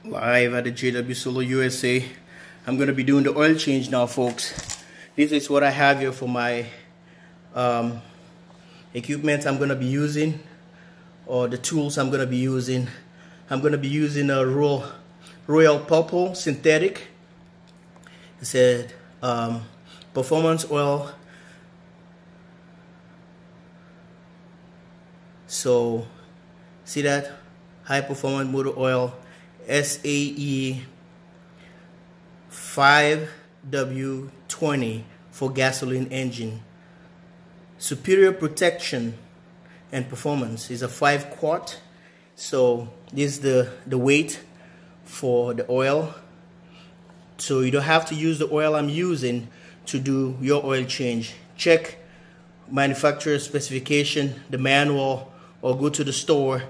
Live at the JW Solo USA. I'm going to be doing the oil change now, folks. This is what I have here for my equipment I'm going to be using, or the tools I'm going to be using. I'm going to be using a Royal Purple synthetic. It said performance oil. So see that? High performance motor oil, SAE 5W20 for gasoline engine. Superior protection and performance is a 5 quart. So this is the weight for the oil. So you don't have to use the oil I'm using to do your oil change. Check manufacturer specification, the manual, or go to the store,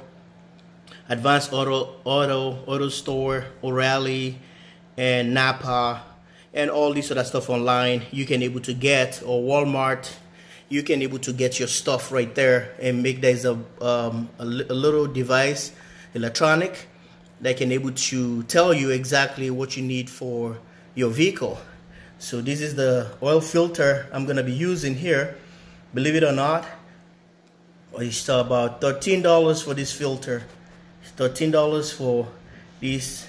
Advanced Auto Store, O'Reilly, and Napa, and all this other stuff online. You can able to get, or Walmart. You can able to get your stuff right there and make. There's a little device, electronic, that can able to tell you exactly what you need for your vehicle. So this is the oil filter I'm gonna be using here. Believe it or not, it's about $13 for this filter. $13 for this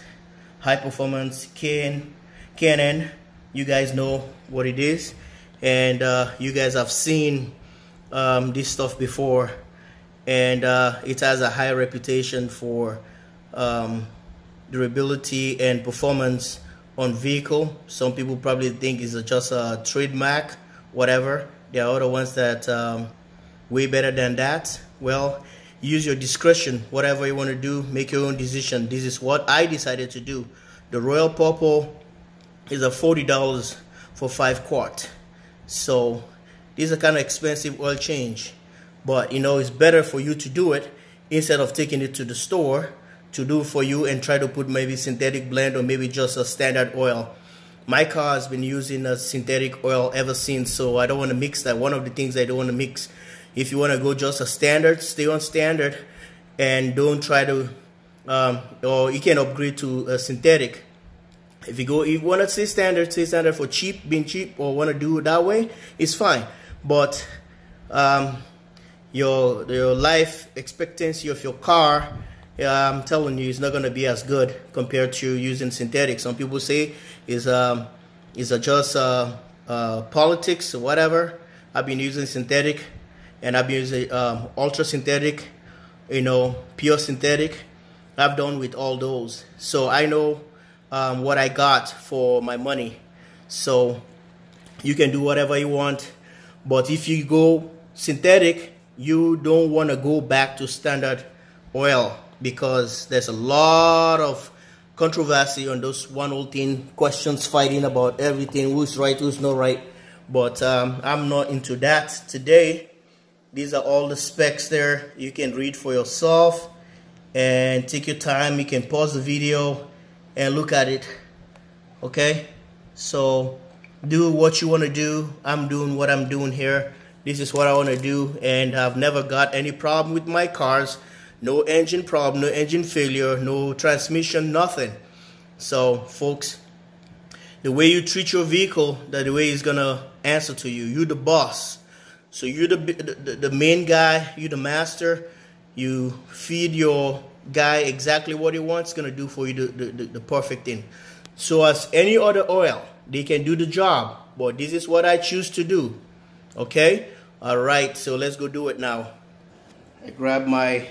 high performance K&N. You guys know what it is, and you guys have seen this stuff before, and it has a high reputation for durability and performance on vehicle. Some people probably think it's just a trademark, whatever. There are other ones that way better than that. Well, use your discretion. Whatever you want to do, make your own decision. This is what I decided to do. The Royal Purple is a $40 for 5 quart. So this is a kind of expensive oil change, but you know, it's better for you to do it instead of taking it to the store to do for you and try to put maybe synthetic blend or maybe just a standard oil. My car has been using a synthetic oil ever since, so I don't want to mix that. One of the things I don't want to mix. If you want to go just a standard, stay on standard, and don't try to, or you can upgrade to a synthetic. If you want to stay standard for cheap, being cheap, or want to do it that way, it's fine. But your life expectancy of your car, I'm telling you, it's not going to be as good compared to using synthetic. Some people say it's just politics or whatever. I've been using synthetic, and I've been using ultra synthetic, you know, pure synthetic. I've done with all those, so I know what I got for my money. So you can do whatever you want, but if you go synthetic, you don't want to go back to standard oil, because there's a lot of controversy on those one old thing, questions, fighting about everything, who's right, who's not right. But I'm not into that today. These are all the specs there. You can read for yourself and take your time. You can pause the video and look at it. Okay, so do what you want to do. I'm doing what I'm doing here. This is what I want to do, and I've never got any problem with my cars. No engine problem, no engine failure, no transmission, nothing. So folks, the way you treat your vehicle, that's the way it's gonna answer to you. You're the boss. So you're the main guy, you're the master. You feed your guy exactly what he wants, gonna do for you the perfect thing. So as any other oil, they can do the job, but this is what I choose to do. Okay? Alright, so let's go do it now. I grab my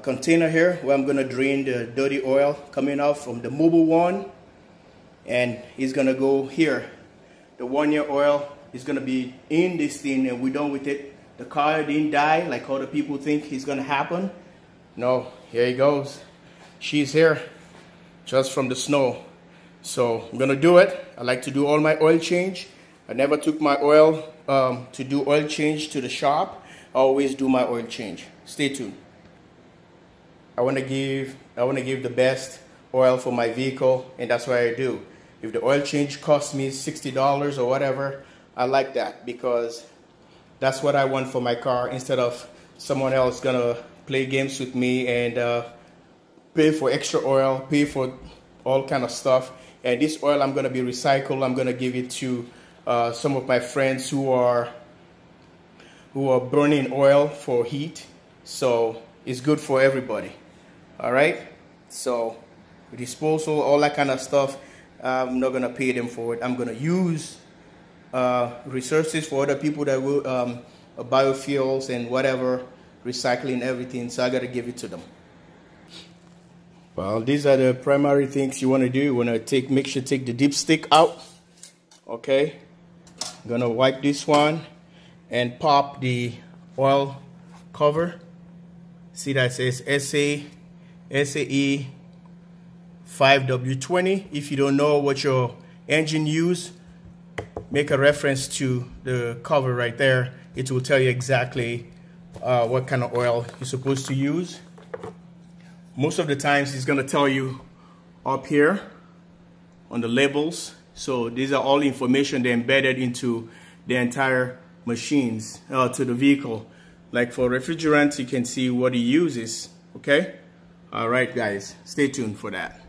container here where I'm gonna drain the dirty oil coming out from the Mobil one, and it's gonna go here. The 1 year oil is gonna be in this thing, and we're done with it. The car didn't die like other people think is gonna happen. No, here he goes. She's here just from the snow. So I'm gonna do it. I like to do all my oil change. I never took my oil to do oil change to the shop. I always do my oil change. Stay tuned. I want to give the best oil for my vehicle, and that's what I do. If the oil change costs me $60 or whatever, I like that, because that's what I want for my car, instead of someone else gonna play games with me and pay for extra oil, pay for all kind of stuff. And this oil I'm gonna be recycled. I'm gonna give it to some of my friends who are burning oil for heat. So it's good for everybody. All right. So disposal, all that kind of stuff, I'm not gonna pay them for it. I'm gonna use resources for other people that will biofuels and whatever, recycling everything. So I gotta give it to them. Well, these are the primary things you want to do. You want to make sure take the dipstick out. Okay, I'm gonna wipe this one and pop the oil cover. See that says SAE 5W20. If you don't know what your engine use, make a reference to the cover right there. It will tell you exactly what kind of oil you're supposed to use. Most of the times it's going to tell you up here on the labels. So these are all information they embedded into the entire machines, to the vehicle. Like for refrigerants, you can see what he uses. Okay. All right, guys, stay tuned for that.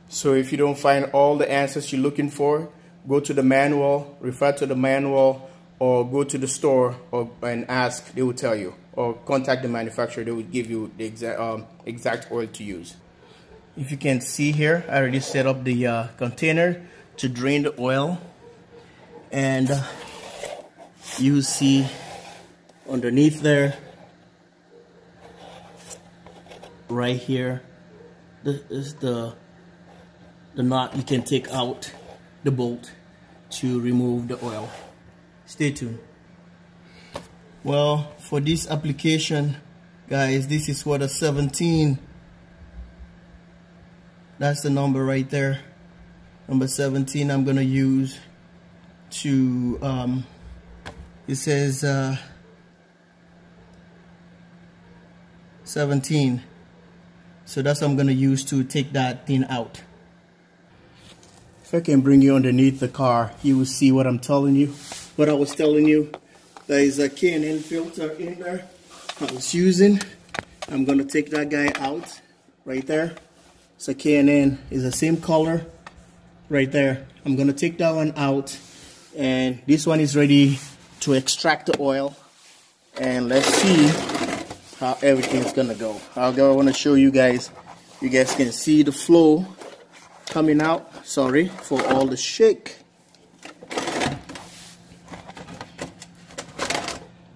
So if you don't find all the answers you're looking for, go to the manual, refer to the manual, or go to the store and ask. They will tell you, or contact the manufacturer. They will give you the exact oil to use. If you can see here, I already set up the container to drain the oil, and you see underneath there, right here, this is the knot you can take out the bolt to remove the oil. Stay tuned. Well, for this application, guys, this is what a 17, that's the number right there, number 17 I'm gonna use to it says 17, so that's what I'm gonna use to take that thing out. If I can bring you underneath the car, you will see what I'm telling you. What I was telling you, there is a K&N filter in there I was using. I'm gonna take that guy out right there. So K&N is the same color right there. I'm gonna take that one out, and this one is ready to extract the oil. And let's see how everything's gonna go. I want to show you guys. You guys can see the flow coming out. Sorry for all the shake.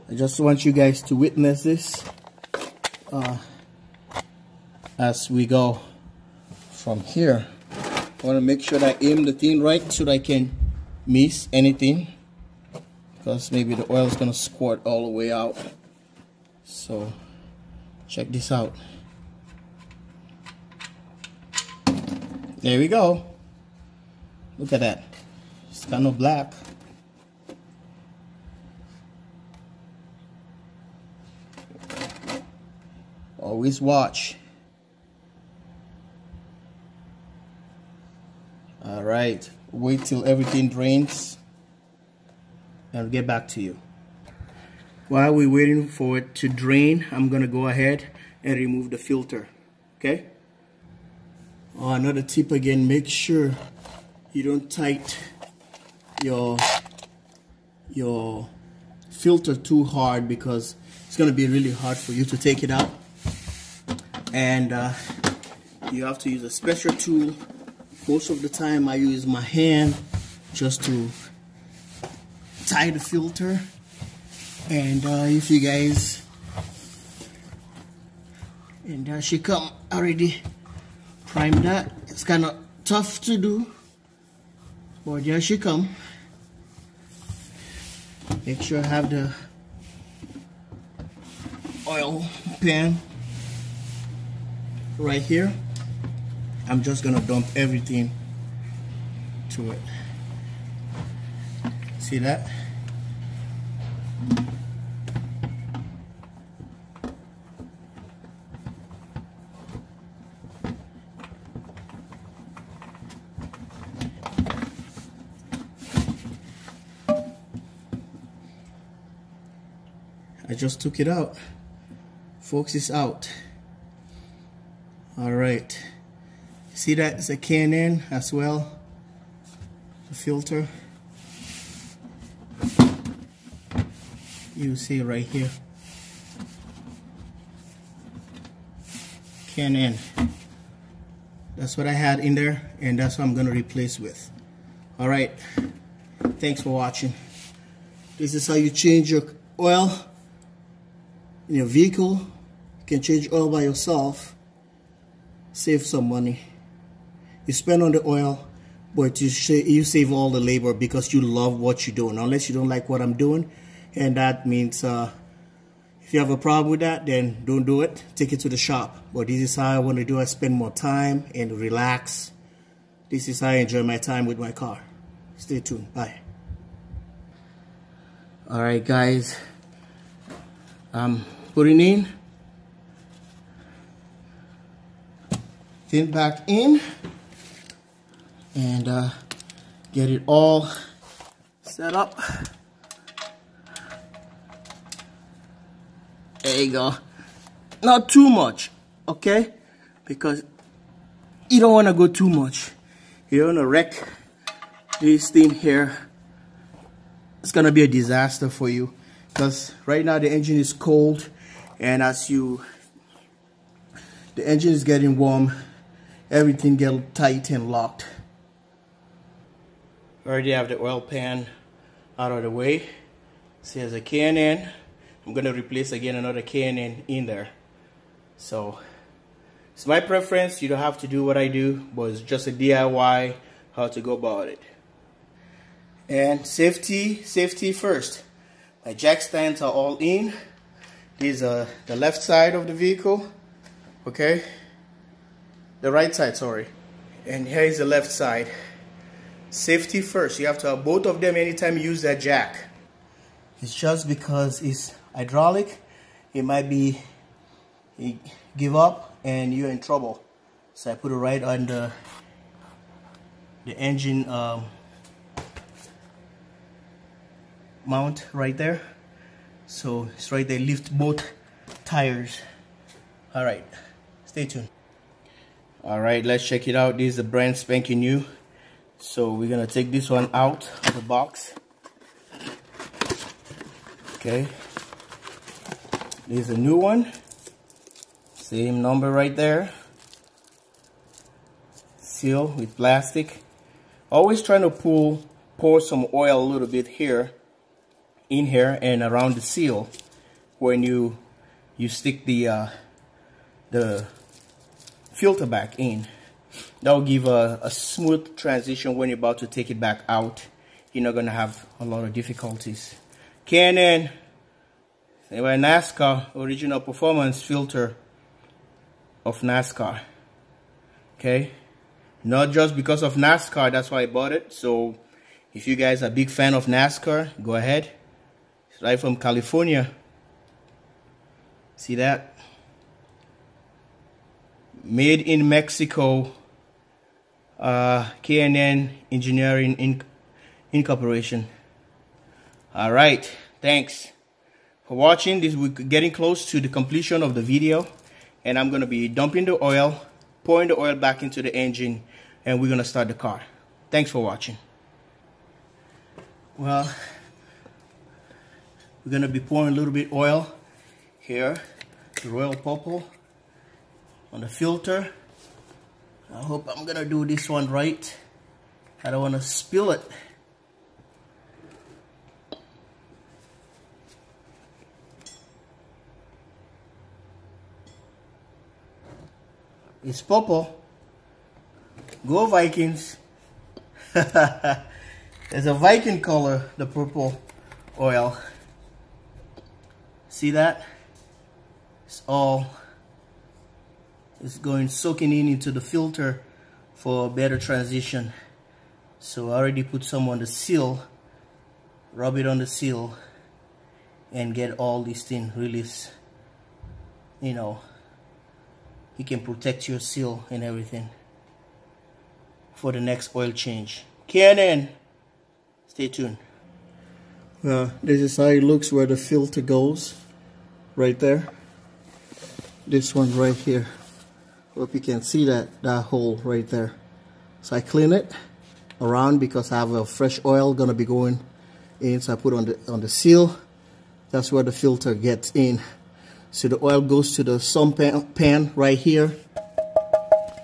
I just want you guys to witness this as we go from here. I want to make sure that I aim the thing right so that I can miss anything, because maybe the oil is going to squirt all the way out. So check this out. There we go. Look at that. It's kind of black. Always watch. All right. Wait till everything drains, and I'll get back to you. While we're waiting for it to drain, I'm gonna go ahead and remove the filter. Okay. Oh, another tip again, make sure you don't tight your filter too hard, because it's going to be really hard for you to take it out. And you have to use a special tool. Most of the time I use my hand just to tie the filter. And if you guys, and there she come already. Prime that. It's kind of tough to do, but there she come. Make sure I have the oil pan right here. I'm just gonna dump everything to it. See that? I just took it out. Folks, it's out. All right, see that it's a K&N as well, the filter. You see right here, K&N. That's what I had in there, and that's what I'm gonna replace with. All right, thanks for watching. This is how you change your oil in your vehicle. You can change oil by yourself, save some money. You spend on the oil, but you save all the labor because you love what you're doing. Unless you don't like what I'm doing, and that means if you have a problem with that, then don't do it. Take it to the shop. But this is how I want to do. I spend more time and relax. This is how I enjoy my time with my car. Stay tuned. Bye. All right, guys. I'm putting in. Fit back in. And get it all set up. There you go. Not too much, okay? Because you don't want to go too much. You don't want to wreck this thing here. It's gonna be a disaster for you, because right now the engine is cold, and as the engine is getting warm, everything gets tight and locked. Already have the oil pan out of the way. See, there's a K&N. I'm gonna replace again another K&N in there. So it's my preference. You don't have to do what I do, but it's just a DIY how to go about it. And safety first. My jack stands are all in. These are the left side of the vehicle, okay? The right side, sorry. And here is the left side. Safety first. You have to have both of them anytime you use that jack. It's just because it's hydraulic, it might be, you give up and you're in trouble. So I put it right on the engine mount right there. So it's right there, lift both tires. All right, stay tuned. All right, let's check it out. This is the brand spanking new. So we're gonna take this one out of the box. Okay, this is a new one, same number right there, seal with plastic. Always trying to pour some oil a little bit here, in here and around the seal when you stick the filter back in. That will give a smooth transition when you're about to take it back out. You're not gonna have a lot of difficulties. K&N, NASCAR, original performance filter of NASCAR. Okay, not just because of NASCAR, that's why I bought it. So if you guys are a big fan of NASCAR, go ahead. It's right from California. See that? Made in Mexico. K&N Engineering Incorporation. All right, thanks for watching. We're getting close to the completion of the video, and I'm gonna be dumping the oil, pouring the oil back into the engine, and we're gonna start the car. Thanks for watching. Well, we're gonna be pouring a little bit oil here, the royal purple on the filter. I hope I'm gonna do this one right. I don't want to spill it. It's purple. Go Vikings. There's a Viking color, the purple oil. See that? It's going soaking into the filter for a better transition. So I already put some on the seal. Rub it on the seal and get all these things released. You know, you can protect your seal and everything for the next oil change. K&N, stay tuned. This is how it looks where the filter goes, right there. This one right here. Hope you can see that hole right there. So I clean it around because I have a fresh oil gonna be going in. So I put on the seal. That's where the filter gets in. So the oil goes to the sump pan right here,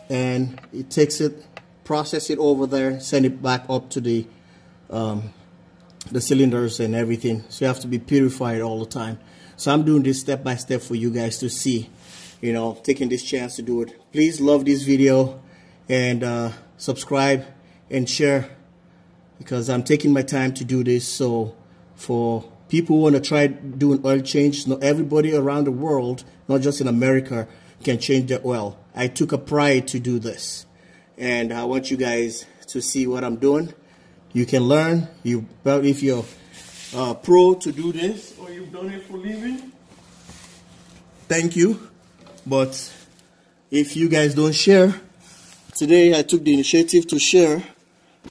and it takes it, process it over there, send it back up to the cylinders and everything. So you have to be purified all the time. So I'm doing this step by step for you guys to see, you know, taking this chance to do it. Please love this video and subscribe and share, because I'm taking my time to do this. So for people who want to try doing oil change, not everybody around the world, not just in America, can change their oil. I took a pride to do this, and I want you guys to see what I'm doing. You can learn. If you're pro to do this, or you've done it for a living, thank you. But if you guys don't share, today I took the initiative to share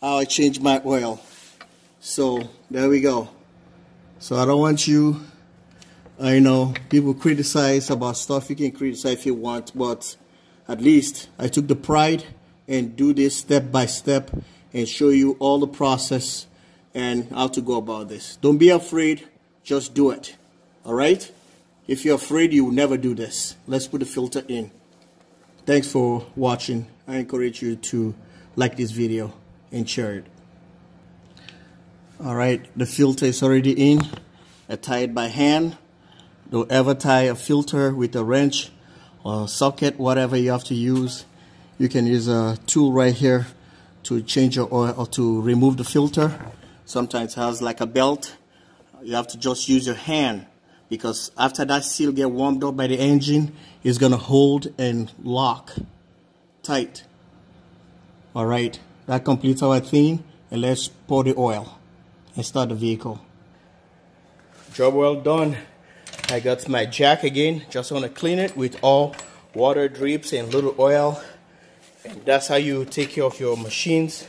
how I changed my oil. So there we go. So I don't want you, I know people criticize about stuff. You can criticize if you want, but at least I took the pride and do this step by step and show you all the process and how to go about this. Don't be afraid, just do it. All right? If you're afraid, you will never do this. Let's put the filter in. Thanks for watching. I encourage you to like this video and share it. All right, the filter is already in. I tie it by hand. Don't ever tie a filter with a wrench or socket, whatever you have to use. You can use a tool right here to change your oil or to remove the filter. Sometimes it has like a belt. You have to just use your hand, because after that seal get warmed up by the engine, it's gonna hold and lock tight. All right, that completes our thing, and let's pour the oil and start the vehicle. Job well done. I got my jack again. Just want to clean it with all water drips and little oil. And that's how you take care of your machines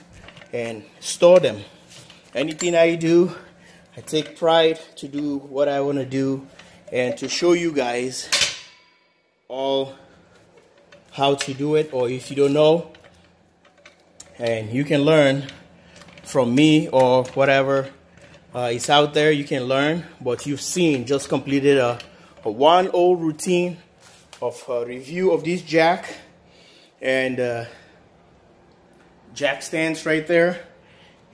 and store them. Anything I do, I take pride to do what I want to do and to show you guys all how to do it. Or if you don't know, and you can learn from me or whatever is out there, you can learn. But you've seen, just completed a 1-hour routine of review of this jack and jack stands right there,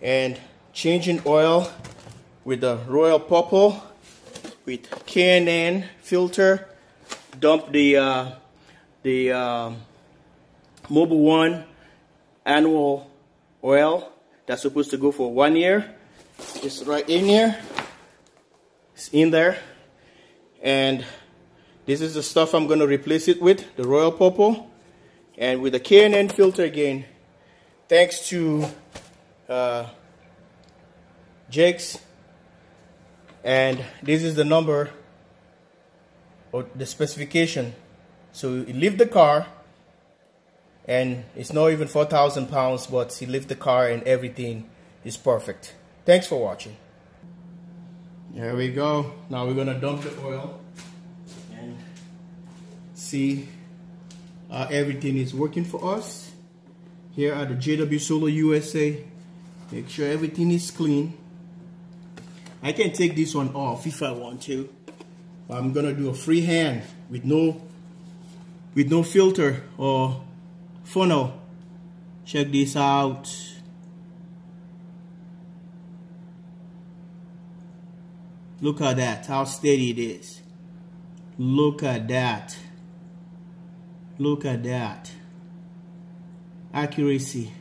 and changing oil with the Royal Purple with K&N filter. Dump the Mobil 1 annual oil that's supposed to go for 1 year. It's right in here. It's in there. And this is the stuff I'm going to replace it with, the Royal Purple. And with the K&N filter again, thanks to Jake's. And this is the number or the specification. So you leave the car, and it's not even 4,000 pounds, but he lifts the car and everything is perfect. Thanks for watching. There we go. Now we're gonna dump the oil and see how everything is working for us. Here at the JW Solar USA, make sure everything is clean. I can take this one off if I want to. I'm gonna do a freehand with no filter or funnel. Check this out. Look at that, how steady it is. Look at that. Look at that. Accuracy.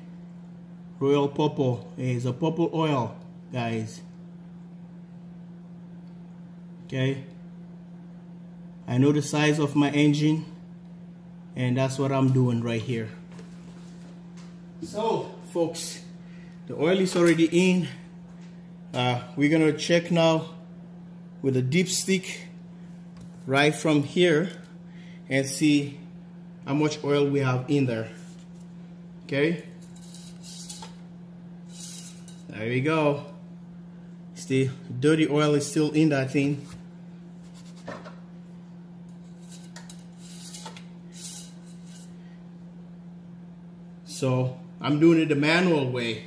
Royal Purple is a purple oil, guys. Okay. I know the size of my engine, and that's what I'm doing right here. So, folks, the oil is already in. We're gonna check now with a dipstick right from here and see how much oil we have in there. Okay, there we go. The dirty oil is still in that thing. So I'm doing it the manual way.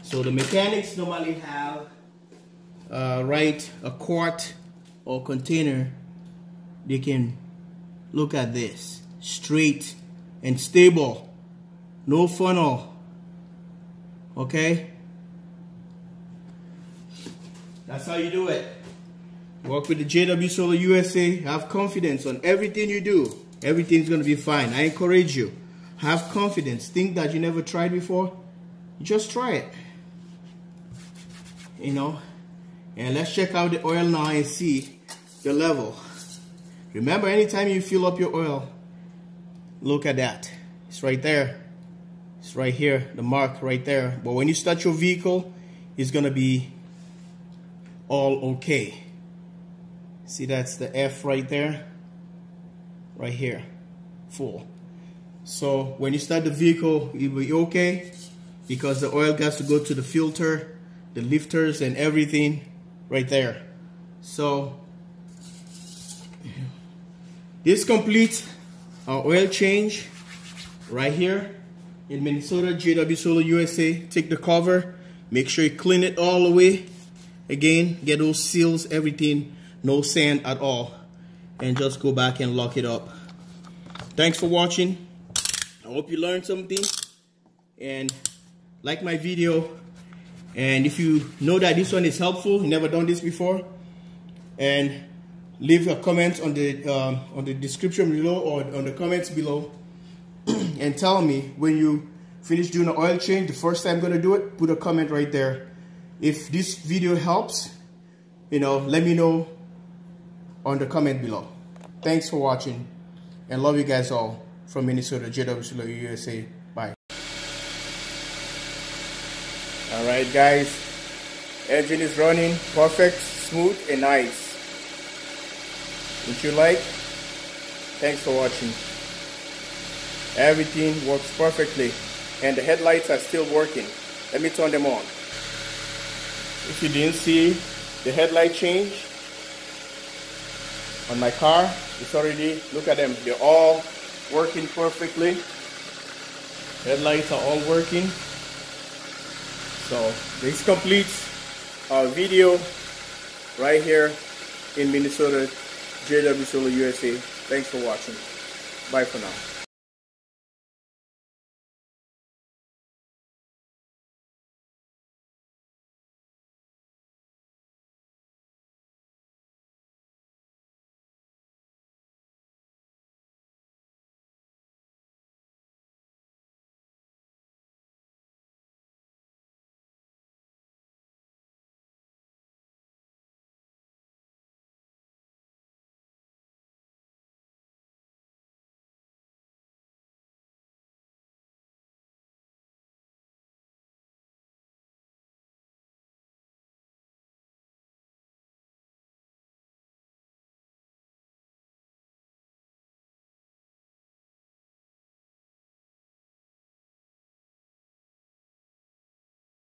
So the mechanics normally have right a quart or container. They can look at this, straight and stable, no funnel. Okay, that's how you do it. Work with the JW Solar USA. Have confidence on everything you do. Everything's gonna be fine. I encourage you. Have confidence. Think that you never tried before. Just try it. You know. And let's check out the oil now and see the level. Remember, anytime you fill up your oil, look at that. It's right there. It's right here, the mark right there. But when you start your vehicle, it's gonna be all okay. See, that's the F right there, right here, full. So when you start the vehicle, it will be okay because the oil has to go to the filter, the lifters and everything right there. So this completes our oil change right here in Minnesota, JW Solar USA. Take the cover, make sure you clean it all the way. Again, get those seals, everything, no sand at all, and just go back and lock it up. Thanks for watching. I hope you learned something and like my video. And if you know that this one is helpful, you never done this before, and leave a comment on the description below or on the comments below and tell me when you finish doing the oil change, the first time I'm gonna do it, put a comment right there. If this video helps, you know, let me know on the comment below. Thanks for watching and love you guys all from Minnesota, JW Solar USA. Bye. All right, guys, engine is running perfect, smooth and nice. Would you like? Thanks for watching. Everything works perfectly and the headlights are still working. Let me turn them on. If you didn't see the headlight change on my car, it's already, look at them, they're all working perfectly. Headlights are all working. So this completes our video right here in Minnesota, JW Solar USA. Thanks for watching. Bye for now.